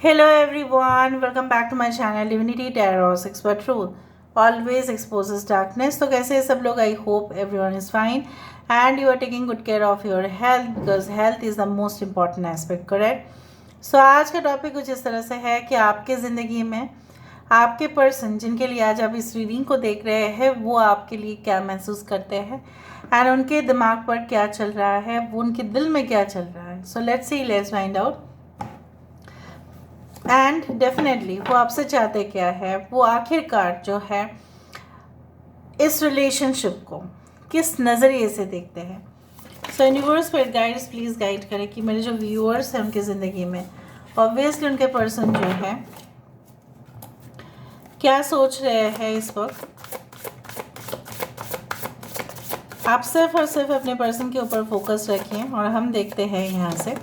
Hello everyone, welcome back to my channel Divinity Tarot 6 for Truth. Always exposes darkness. तो कैसे हैं सब लोग? I hope everyone is fine and you are taking good care of your health because health is the most important aspect, correct? So आज का topic कुछ इस तरह से है कि आपके ज़िंदगी में आपके पर्सन जिनके लिए आज आप इस रीडिंग को देख रहे हैं वो आपके लिए क्या महसूस करते हैं एंड उनके दिमाग पर क्या चल रहा है, वो उनके दिल में क्या चल रहा है. So let's find out. And definitely वो आपसे चाहते क्या है, वो आखिरकार जो है इस रिलेशनशिप को किस नज़रिए से देखते हैं. सो यूनिवर्स पर गाइड्स प्लीज़ गाइड करें कि मेरे जो व्यूअर्स हैं उनकी ज़िंदगी में ऑब्वियसली उनके पर्सन जो है क्या सोच रहे हैं इस वक्त. आप सिर्फ और सिर्फ अपने पर्सन के ऊपर फोकस रखिए और हम देखते हैं यहाँ से.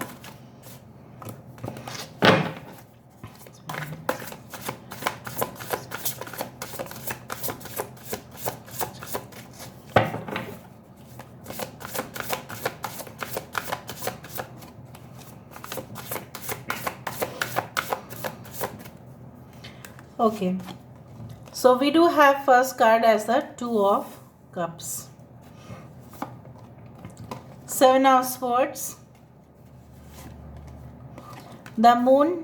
Okay, so we do have first card as the Two of Cups, Seven of Swords, the Moon,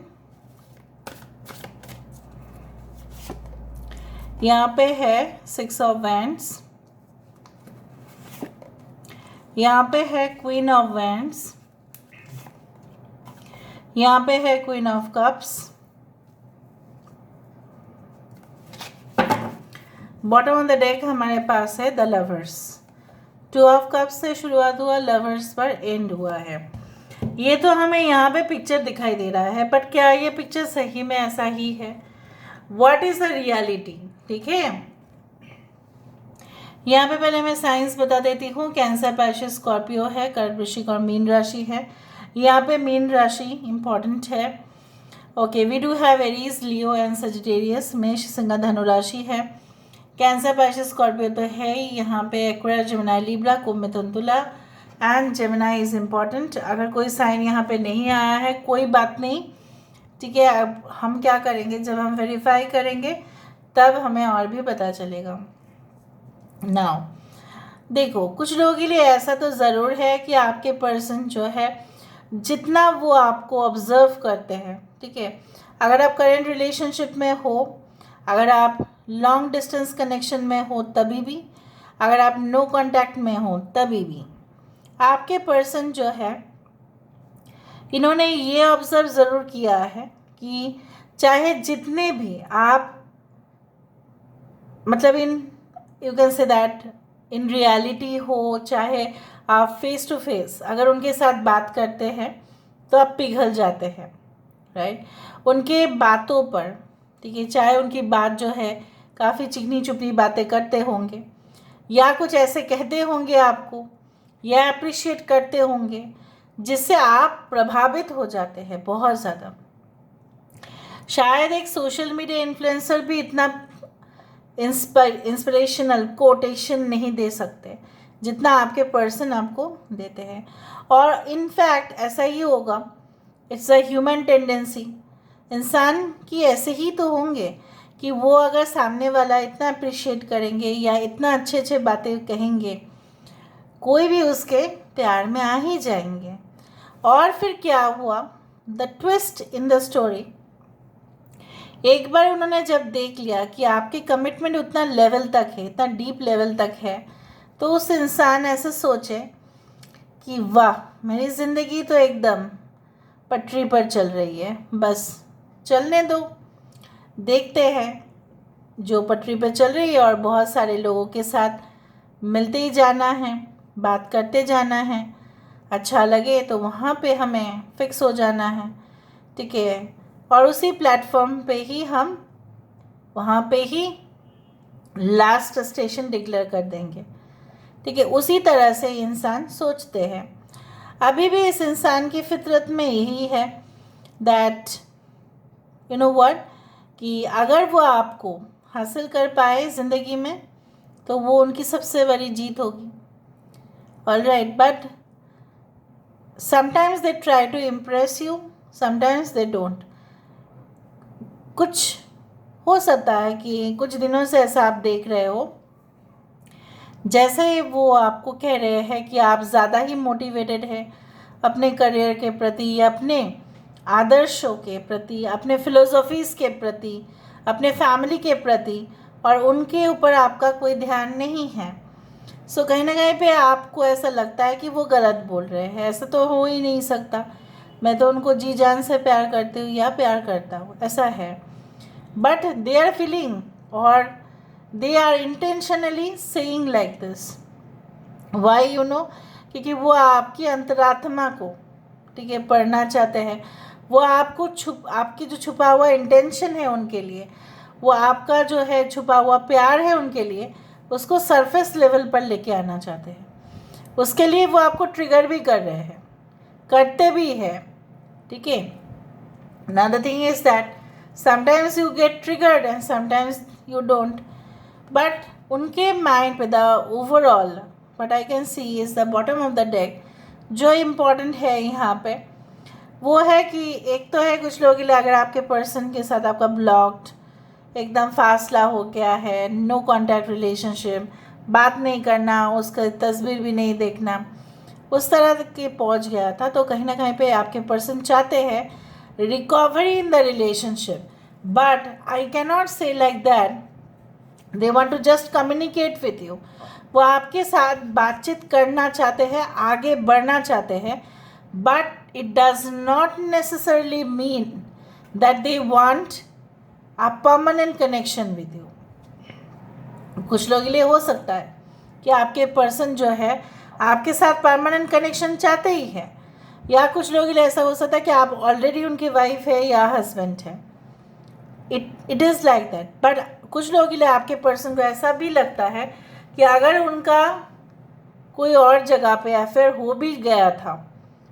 यहाँ पे है Six of Wands, यहाँ पे है Queen of Wands, यहाँ पे है Queen of Cups, bottom of the deck हमारे पास है the lovers. Two of cups से शुरुआत हुआ, लवर्स पर एंड हुआ है. ये तो हमें यहाँ पे पिक्चर दिखाई दे रहा है, बट क्या ये पिक्चर सही में ऐसा ही है? What is the reality? ठीक है, यहाँ पे पहले मैं साइंस बता देती हूँ. कैंसर, पैशे, स्कॉर्पियो है, कर्क, वृश्चिक और मीन राशि है. यहाँ पे मीन राशि इंपॉर्टेंट है. Okay, we do have Aries, Leo and Sagittarius. मेष, सिंह, धनु राशि है. कैंसर, पैशे, स्कॉर्पियो तो है ही. यहाँ पे एक्वेरियस, जेमिनी, लिब्रा, कुंभ, मिथुन, तुला एंड जेमिनी इज इम्पॉर्टेंट. अगर कोई साइन यहाँ पे नहीं आया है कोई बात नहीं, ठीक है. अब हम क्या करेंगे, जब हम वेरीफाई करेंगे तब हमें और भी पता चलेगा. नाउ देखो, कुछ लोगों के लिए ऐसा तो ज़रूर है कि आपके पर्सन जो है जितना वो आपको ऑब्जर्व करते हैं, ठीक है. अगर आप करेंट रिलेशनशिप में हो, अगर आप लॉन्ग डिस्टेंस कनेक्शन में हो तभी भी, अगर आप नो कांटेक्ट में हो तभी भी, आपके पर्सन जो है इन्होंने ये ऑब्जर्व ज़रूर किया है कि चाहे जितने भी आप मतलब in you can say that in reality हो, चाहे आप फेस टू फेस अगर उनके साथ बात करते हैं तो आप पिघल जाते हैं, राइट. उनके बातों पर, ठीक है, चाहे उनकी बात जो है काफ़ी चिकनी चुपड़ी बातें करते होंगे या कुछ ऐसे कहते होंगे आपको या अप्रिशिएट करते होंगे जिससे आप प्रभावित हो जाते हैं बहुत ज़्यादा. शायद एक सोशल मीडिया इन्फ्लुएंसर भी इतना इंस्पिरेशनल कोटेशन नहीं दे सकते जितना आपके पर्सन आपको देते हैं. और इनफैक्ट ऐसा ही होगा, इट्स अ ह्यूमन टेंडेंसी. इंसान की ऐसे ही तो होंगे कि वो अगर सामने वाला इतना अप्रिशिएट करेंगे या इतना अच्छे अच्छे बातें कहेंगे, कोई भी उसके प्यार में आ ही जाएंगे. और फिर क्या हुआ, the twist in the story, एक बार उन्होंने जब देख लिया कि आपकी कमिटमेंट उतना लेवल तक है, इतना डीप लेवल तक है, तो उस इंसान ऐसे सोचे कि वाह, मेरी ज़िंदगी तो एकदम पटरी पर चल रही है, बस चलने दो, देखते हैं जो पटरी पर चल रही है. और बहुत सारे लोगों के साथ मिलते ही जाना है, बात करते जाना है, अच्छा लगे तो वहाँ पे हमें फिक्स हो जाना है, ठीक है. और उसी प्लेटफॉर्म पे ही हम वहाँ पे ही लास्ट स्टेशन डिक्लेयर कर देंगे, ठीक है. उसी तरह से इंसान सोचते हैं. अभी भी इस इंसान की फितरत में यही है दैट यू नो व्हाट, कि अगर वो आपको हासिल कर पाए ज़िंदगी में तो वो उनकी सबसे बड़ी जीत होगी. Alright, but sometimes they try to impress you, sometimes they don't. कुछ हो सकता है कि कुछ दिनों से ऐसा आप देख रहे हो, जैसे वो आपको कह रहे हैं कि आप ज़्यादा ही मोटिवेटेड है अपने करियर के प्रति या अपने आदर्शों के प्रति, अपने फिलोसॉफीज़ के प्रति, अपने फैमिली के प्रति, और उनके ऊपर आपका कोई ध्यान नहीं है। सो कहीं ना कहीं पे आपको ऐसा लगता है कि वो गलत बोल रहे हैं। ऐसा तो हो ही नहीं सकता, मैं तो उनको जी जान से प्यार करती हूँ या प्यार करता हूँ, ऐसा है। बट दे आर फीलिंग और they are intentionally saying like this. Why you know? क्योंकि वो आपकी अंतरात्मा को, ठीक है, पढ़ना चाहते हैं। वो आपको आपकी जो छुपा हुआ इंटेंशन है उनके लिए, वो आपका जो है छुपा हुआ प्यार है उनके लिए, उसको सरफेस लेवल पर लेके आना चाहते हैं। उसके लिए वो आपको ट्रिगर भी कर रहे हैं, करते भी हैं, ठीक है। Now the thing is that sometimes you get triggered and sometimes you don't, but उनके माइंड पे the overall what I can see is the bottom of the deck, जो इम्पोर्टेंट है यहाँ पे वो है कि एक तो है कुछ लोगों के लिए, अगर आपके पर्सन के साथ आपका ब्लॉक्ड एकदम फासला हो गया है, नो कॉन्टैक्ट रिलेशनशिप, बात नहीं करना, उसका तस्वीर भी नहीं देखना, उस तरह के पहुंच गया था, तो कहीं ना कहीं पे आपके पर्सन चाहते हैं recovery in the relationship. But I can not say like that they want to just communicate with you. वो आपके साथ बातचीत करना चाहते हैं, आगे बढ़ना चाहते हैं, but it does not necessarily mean that they want a permanent connection with you. कुछ लोगों के लिए हो सकता है कि आपके पर्सन जो है आपके साथ परमानेंट कनेक्शन चाहते ही है, या कुछ लोगों के लिए ऐसा हो सकता है कि आप ऑलरेडी उनकी वाइफ है या हस्बैंड है। It is like that. But कुछ लोगों के लिए आपके पर्सन को ऐसा भी लगता है कि अगर उनका कोई और जगह पे अफेयर हो भी गया था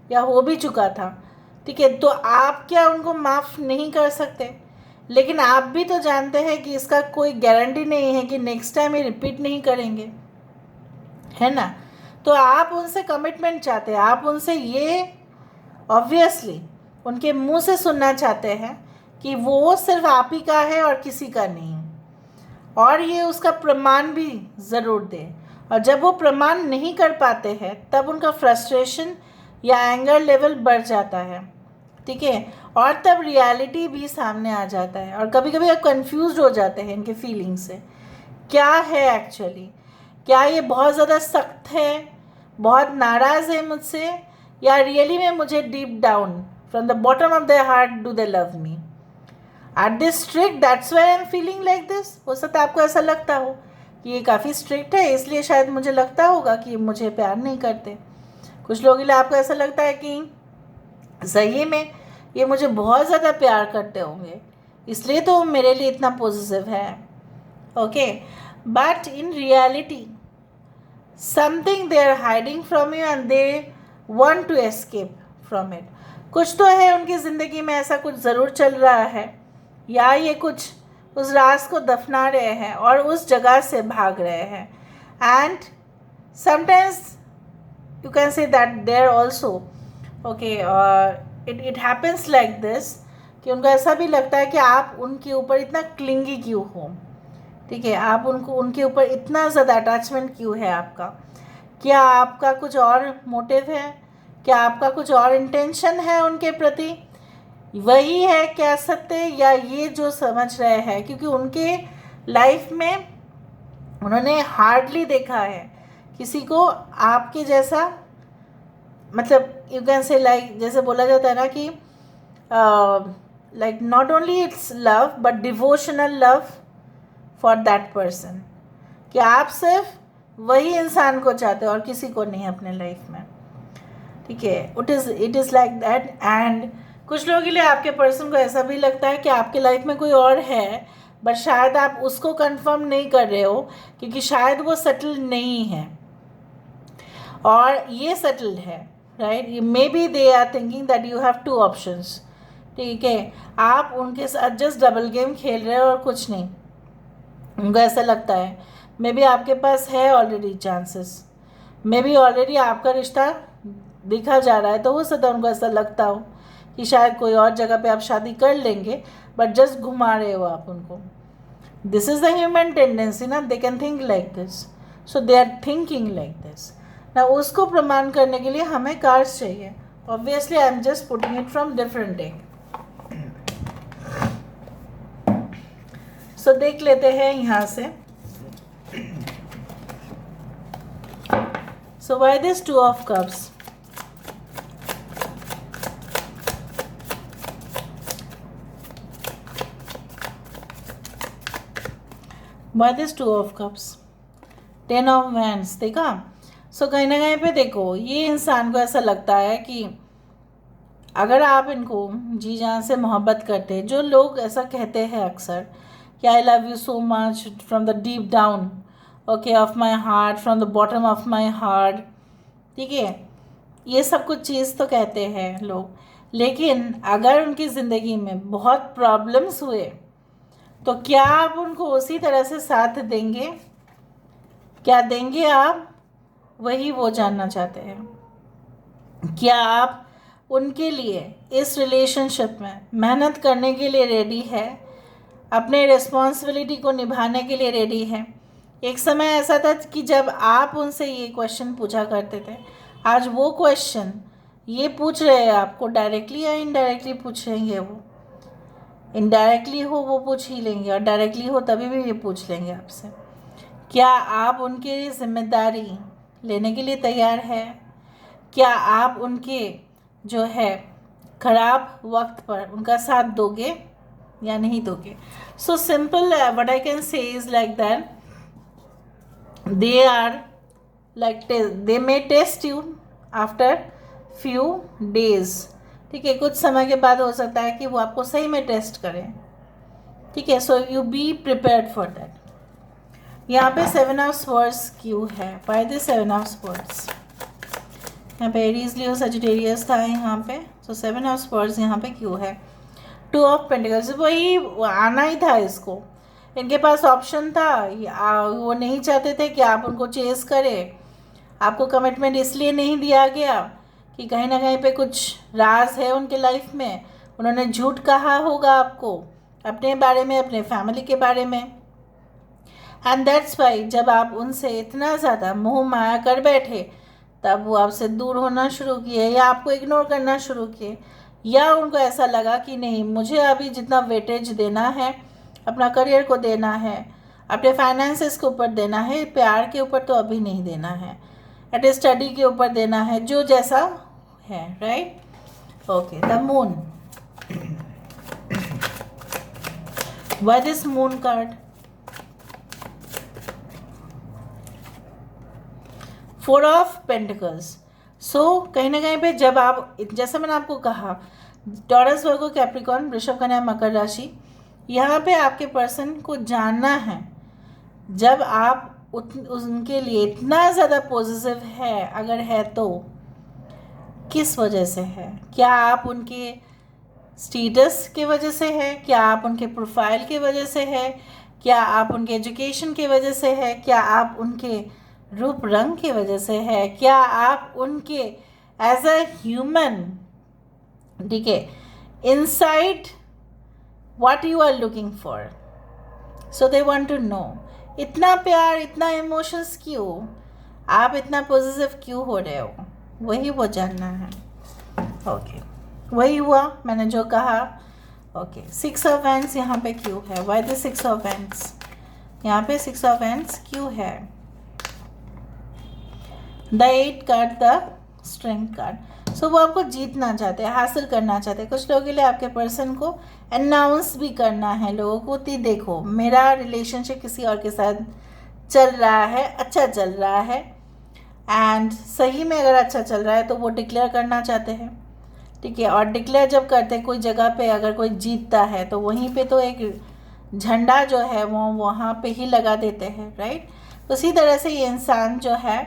या हो भी चुका था, ठीक है, तो आप क्या उनको माफ़ नहीं कर सकते? लेकिन आप भी तो जानते हैं कि इसका कोई गारंटी नहीं है कि नेक्स्ट टाइम ये रिपीट नहीं करेंगे, है ना। तो आप उनसे कमिटमेंट चाहते हैं, आप उनसे ये ऑब्वियसली उनके मुंह से सुनना चाहते हैं कि वो सिर्फ आप ही का है और किसी का नहीं, और ये उसका प्रमाण भी ज़रूर दे। और जब वो प्रमाण नहीं कर पाते हैं तब उनका फ्रस्ट्रेशन या एंगर लेवल बढ़ जाता है, ठीक है, और तब रियलिटी भी सामने आ जाता है, और कभी कभी आप कंफ्यूज हो जाते हैं इनके फीलिंग से। क्या है एक्चुअली? क्या ये बहुत ज़्यादा सख्त है, बहुत नाराज़ है मुझसे, या रियली में मुझे deep down from the bottom of the heart do they love me? Are they strict, that's why I am feeling like this? हो सकता है आपको ऐसा लगता हो कि ये काफ़ी स्ट्रिक्ट है, इसलिए शायद मुझे लगता होगा कि मुझे प्यार नहीं करते। कुछ लोगों के लिए आपको ऐसा लगता है कि सही में ये मुझे बहुत ज़्यादा प्यार करते होंगे, इसलिए तो मेरे लिए इतना पॉजिटिव है, okay. But in reality something they are hiding from you and they want to escape from it. कुछ तो है उनकी ज़िंदगी में, ऐसा कुछ ज़रूर चल रहा है, या ये कुछ उस राज को दफना रहे हैं और उस जगह से भाग रहे हैं। And sometimes you can say that there also, okay, it happens like this कि उनको ऐसा भी लगता है कि आप उनके ऊपर इतना क्लिंगी क्यों हो, ठीक है, आप उनके ऊपर इतना ज़्यादा अटैचमेंट क्यों है आपका? क्या आपका कुछ और मोटिव है? क्या आपका कुछ और इंटेंशन है उनके प्रति? वही है कह सकते, या ये जो समझ रहे हैं, क्योंकि उनके लाइफ में उन्होंने हार्डली देखा है किसी को आपके जैसा, मतलब यू कैन से लाइक, जैसे बोला जाता है ना कि like not only it's love but devotional love for that person, कि आप सिर्फ वही इंसान को चाहते हो और किसी को नहीं अपने लाइफ में, ठीक है। It is like that. And कुछ लोगों के लिए आपके पर्सन को ऐसा भी लगता है कि आपके लाइफ में कोई और है, बट शायद आप उसको कंफर्म नहीं कर रहे हो, क्योंकि शायद वो सेटल नहीं है और ये सेटल्ड है, right. Maybe they are thinking that you have two options, ठीक है, आप उनके साथ जस्ट डबल गेम खेल रहे हो और कुछ नहीं। उनको ऐसा लगता है मे बी आपके पास है already chances, may be already आपका रिश्ता दिखा जा रहा है, तो हो सकता है उनको ऐसा लगता हो कि शायद कोई और जगह पे आप शादी कर लेंगे, बट जस्ट घुमा रहे हो आप उनको. This is the human tendency ना, they can think like this, so they are thinking like this ना. उसको प्रमाण करने के लिए हमें कार्ड्स चाहिए. Obviously I am just putting it from different deck. So देख लेते हैं यहाँ से. So why this 2 of cups? Why this 2 of cups? 10 of wands. देखा? सो कहीं ना कहीं पे देखो, ये इंसान को ऐसा लगता है कि अगर आप इनको जी जान से मोहब्बत करते, जो लोग ऐसा कहते हैं अक्सर कि I love you so much from the deep down, okay, of my heart, from the bottom of my heart, ठीक है, ये सब कुछ चीज़ तो कहते हैं लोग. लेकिन अगर उनकी ज़िंदगी में बहुत प्रॉब्लम्स हुए तो क्या आप उनको उसी तरह से साथ देंगे? क्या देंगे आप? वही वो जानना चाहते हैं. क्या आप उनके लिए इस रिलेशनशिप में मेहनत करने के लिए रेडी है? अपने रिस्पॉन्सिबिलिटी को निभाने के लिए रेडी है? एक समय ऐसा था कि जब आप उनसे ये क्वेश्चन पूछा करते थे, आज वो क्वेश्चन ये पूछ रहे हैं आपको, डायरेक्टली या इनडायरेक्टली पूछ रहेंगे. वो इनडायरेक्टली हो वो पूछ ही लेंगे, और डायरेक्टली हो तभी भी ये पूछ लेंगे आपसे. क्या आप उनकी जिम्मेदारी लेने के लिए तैयार है? क्या आप उनके जो है ख़राब वक्त पर उनका साथ दोगे या नहीं दोगे? So simple what I can say is like that they are like they may test you after few days. ठीक है, कुछ समय के बाद हो सकता है कि वो आपको सही में टेस्ट करें. ठीक है, so you be prepared for that. यहाँ पे 7 ऑफ स्वर्ड्स क्यों है? Why this 7 of swords? यहाँ पे एरीज लियो सजिटेरियस था यहाँ पे, सो 7 ऑफ स्वर्ड्स यहाँ पे क्यों है? 2 ऑफ पेंटिकल्स, वही आना ही था इसको. इनके पास ऑप्शन था, वो नहीं चाहते थे कि आप उनको चेस करें. आपको कमिटमेंट इसलिए नहीं दिया गया कि कहीं ना कहीं पे कुछ राज है उनके लाइफ में. उन्होंने झूठ कहा होगा आपको अपने बारे में, अपने फैमिली के बारे में. एंड दैट्स वाई जब आप उनसे इतना ज़्यादा मोह माया कर बैठे, तब वो आपसे दूर होना शुरू किए या आपको इग्नोर करना शुरू किए, या उनको ऐसा लगा कि नहीं, मुझे अभी जितना वेटेज देना है, अपना करियर को देना है, अपने फाइनेंसेस के ऊपर देना है, प्यार के ऊपर तो अभी नहीं देना है, एट स्टडी के ऊपर देना है, जो जैसा है. Right? Okay, the moon. Why this moon card? 4 of pentacles. So कहीं ना कहीं पे जब आप, जैसा मैंने आपको कहा, टॉरस, वर्गो, कैप्रिकॉर्न, वृषभ, कन्या, मकर राशि, यहाँ पे आपके पर्सन को जानना है. जब आप उनके लिए इतना ज़्यादा पॉजिटिव है, अगर है तो किस वजह से है? क्या आप उनके स्टेटस के वजह से है? क्या आप उनके प्रोफाइल के वजह से है? क्या आप उनके एजुकेशन के वजह से है? क्या आप उनके रूप रंग की वजह से है? क्या आप उनके एज अ ह्यूमन, ठीक है, inside what you are looking for, so they want to know. इतना प्यार, इतना इमोशंस क्यों? आप इतना पॉजिटिव क्यों हो रहे हो? वही वो जानना है. ओके, वही हुआ मैंने जो कहा. ओके, 6 ऑफ वैंड्स यहाँ पे क्यों है? Why the 6 of wands? यहाँ पे 6 ऑफ वैंड्स क्यों है? The 8 card, the strength card. So वो आपको जीतना चाहते हैं, हासिल करना चाहते हैं. कुछ लोगों के लिए आपके पर्सन को अनाउंस भी करना है लोगों को कि देखो, मेरा रिलेशनशिप किसी और के साथ चल रहा है, अच्छा चल रहा है. एंड सही में अगर अच्छा चल रहा है तो वो डिक्लेयर करना चाहते हैं. ठीक है, और डिक्लेयर जब करते हैं कोई जगह पे, अगर कोई जीतता है तो वहीं पे तो एक झंडा जो है वो वहाँ पे ही लगा देते हैं. राइट? उसी तरह से ये इंसान जो है,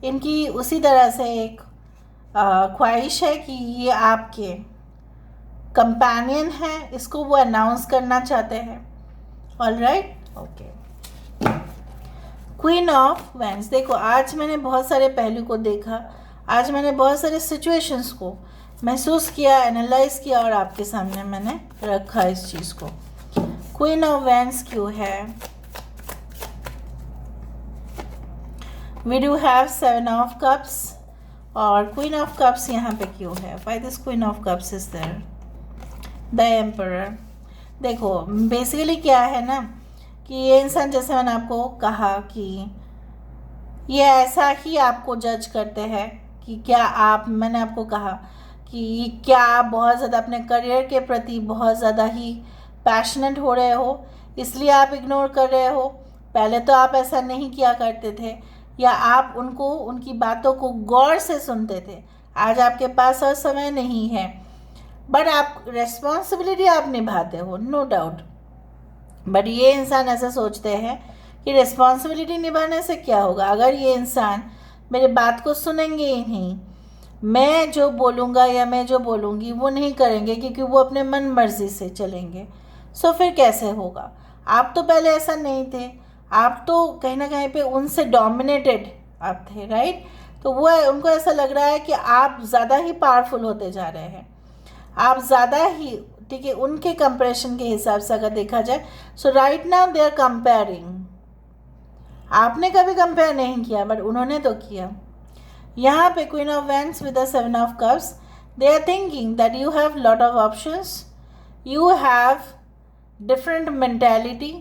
इनकी उसी तरह से एक ख्वाहिश है कि ये आपके कंपेनियन है, इसको वो अनाउंस करना चाहते हैं. Alright? Okay. Queen of wands. देखो, आज मैंने बहुत सारे पहलू को देखा, आज मैंने बहुत सारे सिचुएशंस को महसूस किया, एनालाइज किया और आपके सामने मैंने रखा इस चीज़ को। क्वीन ऑफ वैंड्स क्यों है? We do have 7 of cups और क्वीन ऑफ कप्स यहाँ पे क्यों है? Why this queen of cups is there? The emperor. देखो बेसिकली क्या है ना कि ये इंसान, जैसे मैंने आपको कहा कि ये ऐसा ही आपको जज करते हैं कि क्या आप, मैंने आपको कहा कि क्या आप बहुत ज़्यादा अपने करियर के प्रति बहुत ज़्यादा ही पैशनेट हो रहे हो, इसलिए आप इग्नोर कर रहे हो। पहले तो आप ऐसा नहीं किया करते थे, या आप उनको, उनकी बातों को गौर से सुनते थे। आज आपके पास और समय नहीं है, बट आप रेस्पॉन्सिबिलिटी आप निभाते हो, नो डाउट। बट ये इंसान ऐसा सोचते हैं कि रिस्पॉन्सिबिलिटी निभाने से क्या होगा? अगर ये इंसान मेरे बात को सुनेंगे ही नहीं, मैं जो बोलूँगा या मैं जो बोलूँगी वो नहीं करेंगे, क्योंकि वो अपने मन मर्जी से चलेंगे, सो फिर कैसे होगा? आप तो पहले ऐसा नहीं थे, आप तो कहीं ना कहीं पे उनसे डोमिनेटेड आप थे, राइट? तो वो उनको ऐसा लग रहा है कि आप ज़्यादा ही पावरफुल होते जा रहे हैं, आप ज़्यादा ही, ठीक है, उनके कंपैरिजन के हिसाब से अगर देखा जाए। So right now they are comparing. आपने कभी कंपेयर नहीं किया, बट उन्होंने तो किया। यहाँ पे queen of wands with the 7 of cups, they are thinking that you have lot of options, you have different mentality,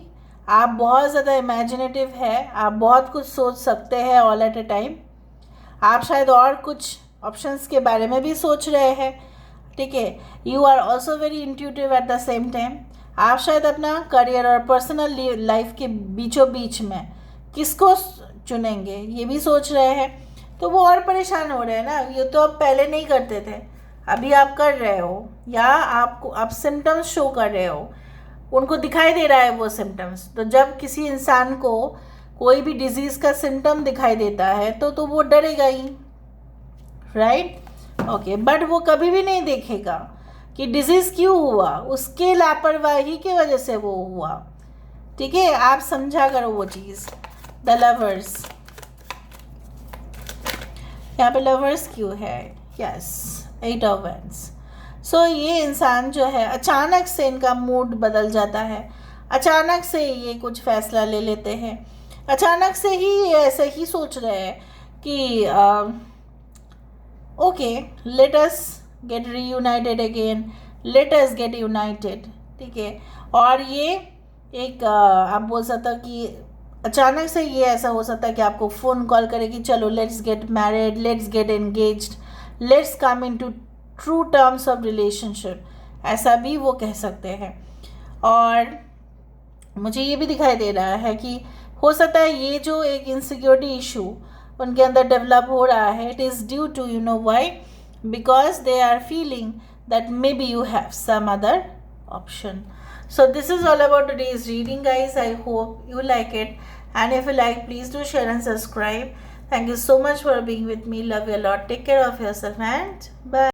आप बहुत ज़्यादा इमेजिनेटिव है, आप बहुत कुछ सोच सकते हैं ऑल एट ए टाइम। आप शायद और कुछ ऑप्शंस के बारे में भी सोच रहे हैं, ठीक है। You are also very intuitive at the same time. आप शायद अपना करियर और पर्सनल लाइफ के बीचों बीच में किसको चुनेंगे ये भी सोच रहे हैं। तो वो और परेशान हो रहे हैं ना, ये तो आप पहले नहीं करते थे, अभी आप कर रहे हो, या आपको आप सिम्टम्स शो कर रहे हो, उनको दिखाई दे रहा है वो सिम्टम्स। तो जब किसी इंसान को कोई भी डिजीज़ का सिम्टम दिखाई देता है तो वो डरेगा ही, राइट? ओके, बट वो कभी भी नहीं देखेगा कि डिजीज़ क्यों हुआ, उसके लापरवाही की वजह से वो हुआ, ठीक है। आप समझा करो वो चीज़। द लवर्स, यहाँ पे लवर्स क्यों है? Yes, 8 of wands. सो ये इंसान जो है, अचानक से इनका मूड बदल जाता है, अचानक से ये कुछ फैसला ले लेते हैं, अचानक से ही ये ऐसे ही सोच रहे हैं कि okay, let us gate reunited again, let us gate United, ठीक है। और ये एक आप बोल सकते हो कि अचानक से ये ऐसा हो सकता है कि आपको फ़ोन कॉल करे कि चलो let's get married, let's get engaged, let's come in to true terms of relationship, ऐसा भी वो कह सकते हैं। और मुझे ये भी दिखाई दे रहा है कि हो सकता है ये जो एक इनसिक्योरिटी इशू उनके अंदर डेवलप हो रहा है, it is due to, you know why, because they are feeling that maybe you have some other option. So this is all about today's reading, guys. I hope you like it, and if you like, please do share and subscribe. Thank you so much for being with me. Love you a lot. Take care of yourself and bye.